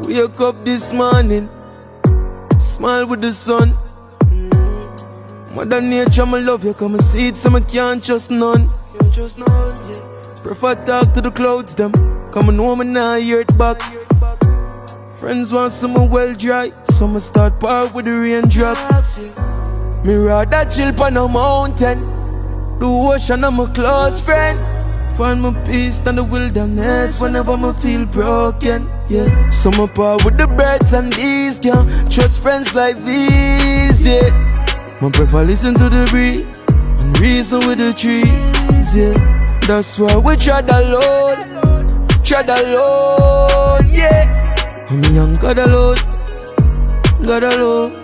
Wake up this morning, smile with the sun. Mother Nature, me love you, come and see it, so me can't trust none. Prefer talk to the clouds, them. Come and know me now, hear it back. Friends want some well dry, so me start park with the raindrops. Me rather chill on a mountain. The ocean, I'm a close friend. Find my peace in the wilderness whenever I feel broken. Yeah, so me part with the birds and bees. Can't trust friends like these. Yeah, I prefer listen to the breeze and reason with the trees. Yeah, that's why we tread alone. Tread alone. Yeah, I'm young, God alone. God alone.